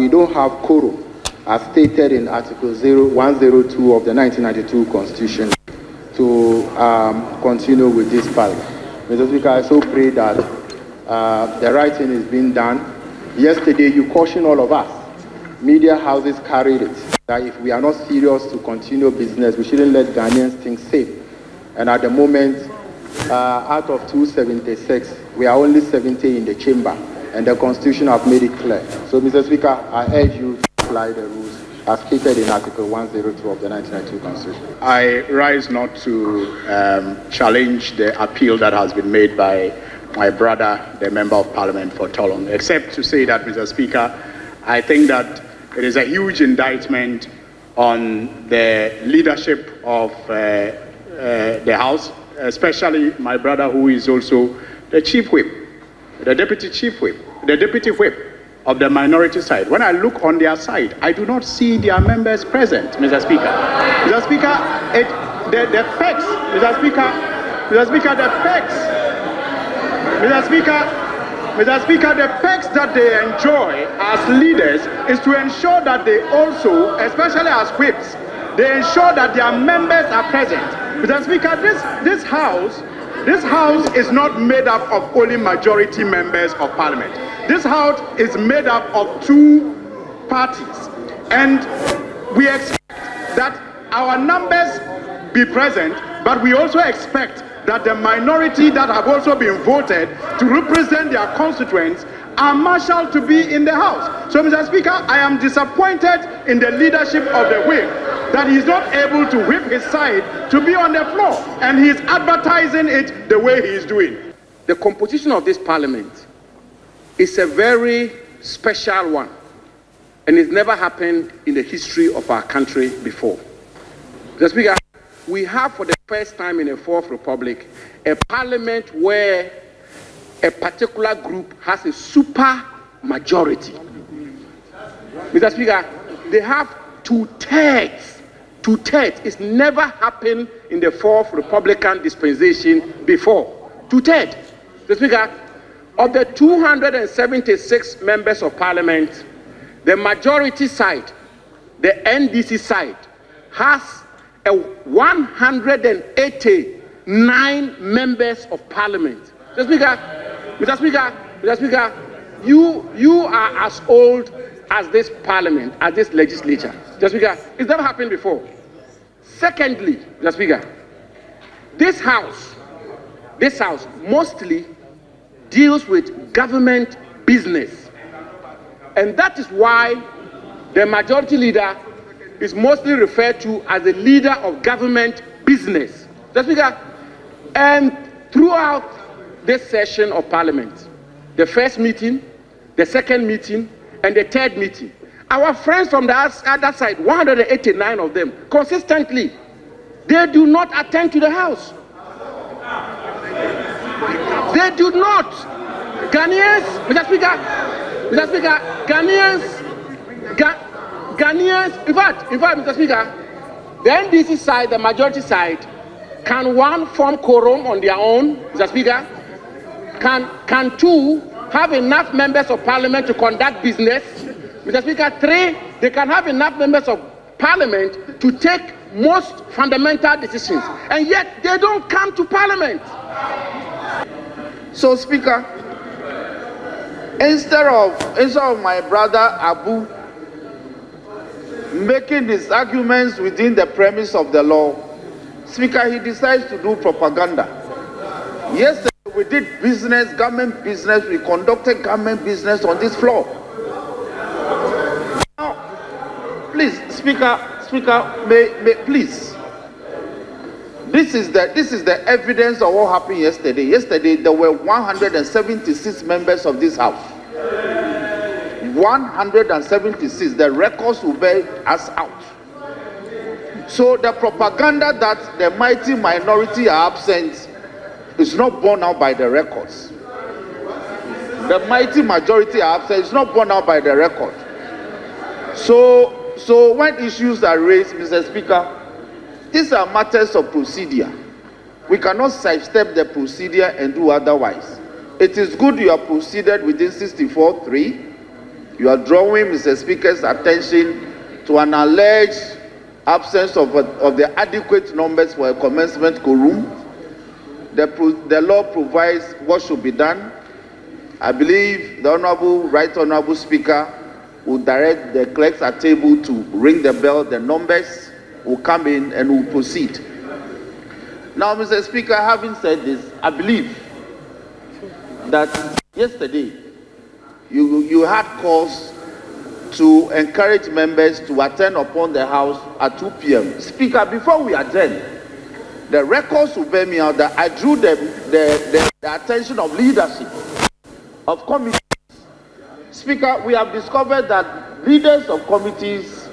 we don't have quorum, as stated in Article 102 of the 1992 Constitution, to continue with this parliament. Mr. Speaker, I so pray that the right thing is being done. Yesterday, you cautioned all of us. Media houses carried it, that if we are not serious to continue business, we shouldn't let Ghanaians think safe. And at the moment, out of 276, we are only 70 in the chamber, and the Constitution have made it clear. So, Mr. Speaker, I urge you to apply the rules as stated in Article 102 of the 1992 Constitution. I rise not to challenge the appeal that has been made by my brother, the Member of Parliament for Tolong, except to say that, Mr. Speaker, I think that it is a huge indictment on the leadership of the House, especially my brother, who is also the Chief Whip, the Deputy Chief Whip, the Deputy Whip of the minority side. When I look on their side, I do not see their members present, Mr. Speaker. Mr. Speaker, the facts, Mr. Speaker, Mr. Speaker, the facts, Mr. Speaker, Mr. Speaker, the perks that they enjoy as leaders is to ensure that they also, especially as whips, they ensure that their members are present. Mr. Speaker, this house is not made up of only majority members of Parliament. This house is made up of two parties, and we expect that our numbers be present, but we also expect that the minority that have also been voted to represent their constituents are marshaled to be in the House. So, Mr. Speaker, I am disappointed in the leadership of the whip that he's not able to whip his side to be on the floor, and he's advertising it the way he is doing. The composition of this parliament is a very special one, and it's never happened in the history of our country before. Mr. Speaker, we have for the first time in the Fourth Republic a parliament where a particular group has a super majority. Mr. Speaker, they have two-thirds. Two-thirds. It's never happened in the Fourth Republican dispensation before. Two-thirds. Mr. Speaker, of the 276 members of parliament, the majority side, the NDC side, has 189 members of parliament. Mr. Speaker, you are as old as this parliament, as this legislature. Mr. Speaker, it's never happened before. Secondly, Mr. Speaker, this house mostly deals with government business. And that is why the majority leader is mostly referred to as the leader of government business. Mr. Speaker, and throughout this session of Parliament, the first meeting, the second meeting, and the third meeting, our friends from the other side, 189 of them, consistently, they do not attend to the House. They do not. Ghanaians, Mr. Speaker, Ghanaians, in fact, Mr. Speaker, the NDC side, the majority side, can one form quorum on their own, Mr. Speaker? Can two have enough members of parliament to conduct business? Mr. Speaker, three, they can have enough members of parliament to take most fundamental decisions, and yet they don't come to parliament. So, Speaker, instead of my brother Abu making his arguments within the premise of the law, Speaker, he decides to do propaganda. Yesterday we did business, government business, we conducted government business on this floor. Now, please, Speaker, please. This is the evidence of what happened yesterday. Yesterday there were 176 members of this house. 176. The records will bear us out. So the propaganda that the mighty minority are absent is not borne out by the records. The mighty majority are absent. It's not borne out by the record. So when issues are raised, Mr. Speaker, these are matters of procedure. We cannot sidestep the procedure and do otherwise. It is good you have proceeded within 64(3). You are drawing Mr. Speaker's attention to an alleged absence of the adequate numbers for a commencement quorum. The law provides what should be done. I believe the Right Honorable Speaker will direct the clerks at table to ring the bell. The numbers will come in and will proceed. Now, Mr. Speaker, having said this, I believe that yesterday you had cause to encourage members to attend upon the House at 2 p.m. Speaker, before we adjourn, the records will bear me out that I drew the attention of leadership of committees. Speaker, we have discovered that leaders of committees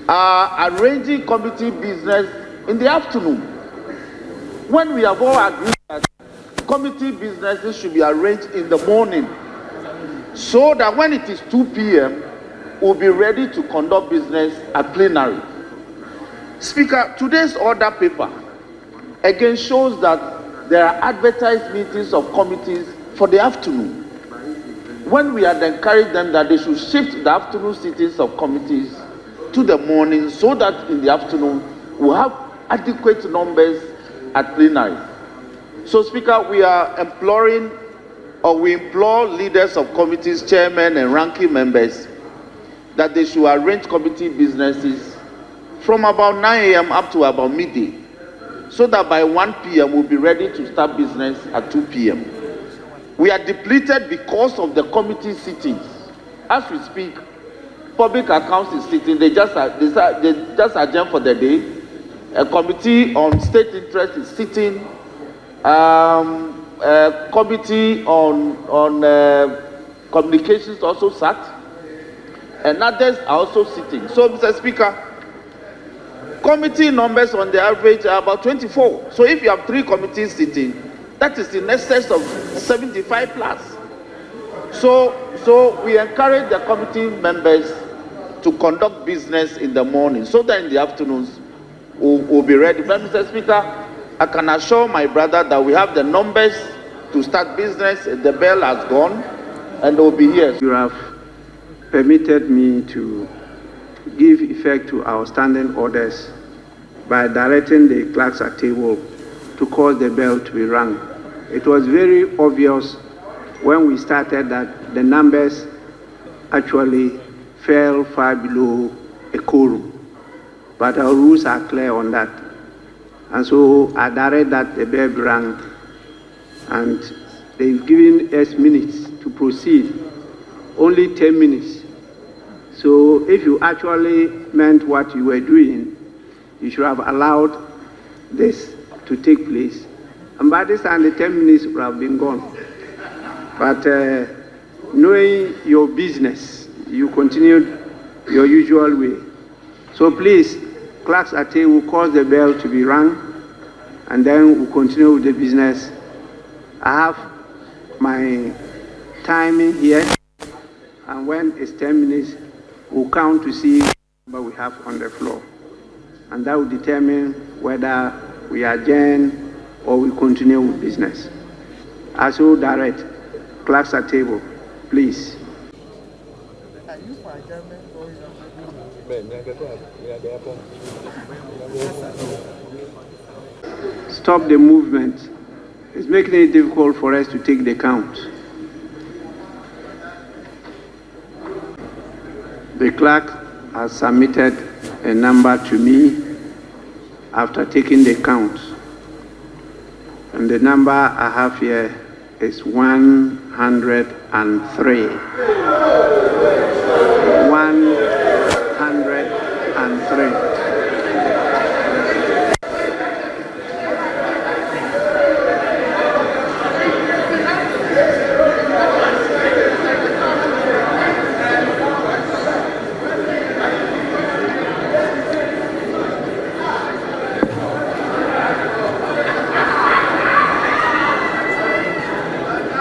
are arranging committee business in the afternoon, when we have all agreed that committee businesses should be arranged in the morning, so that when it is 2 p.m., we'll be ready to conduct business at plenary. Speaker, today's order paper again shows that there are advertised meetings of committees for the afternoon, when we had encouraged them that they should shift the afternoon sittings of committees to the morning, so that in the afternoon we'll have adequate numbers at plenary. So, Speaker, we implore leaders of committees, chairmen and ranking members, that they should arrange committee businesses from about 9 a.m. up to about midday, so that by 1 p.m. we'll be ready to start business at 2 p.m. We are depleted because of the committee sittings. As we speak, public accounts is sitting. They just adjourn for the day. A committee on state interest is sitting. A committee on communications also sat, and others are also sitting. So, Mr. Speaker, committee numbers on the average are about 24. So if you have 3 committees sitting, that is in excess of 75 plus. So we encourage the committee members to conduct business in the morning, so that in the afternoons we'll be ready. But, Mr. Speaker, I can assure my brother that we have the numbers to start business. The bell has gone, and they'll be here. You have permitted me to give effect to our standing orders by directing the clerks at table to cause the bell to be rung. It was very obvious when we started that the numbers actually fell far below a quorum, but our rules are clear on that. And so I direct that the bell be rung, and they've given us minutes to proceed, only 10 minutes. So if you actually meant what you were doing, you should have allowed this to take place. And by this time, the 10 minutes would have been gone. But knowing your business, you continued your usual way. So please, clerks at table will cause the bell to be rung, and then we'll continue with the business. I have my timing here, and when it's 10 minutes, we'll count to see what we have on the floor. And that will determine whether we adjourn or we continue with business. As you direct, clerks at table, please. Stop the movement. It's making it difficult for us to take the count. The clerk has submitted a number to me after taking the count. And the number I have here is 103. 103.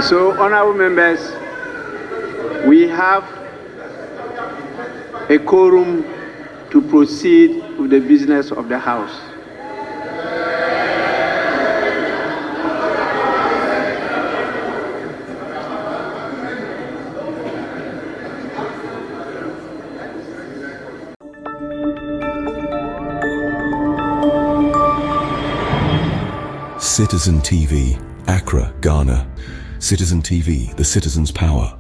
So, honorable members, we have a quorum to proceed with the business of the House. Citizen TV, Accra, Ghana. Citizen TV, the citizen's power.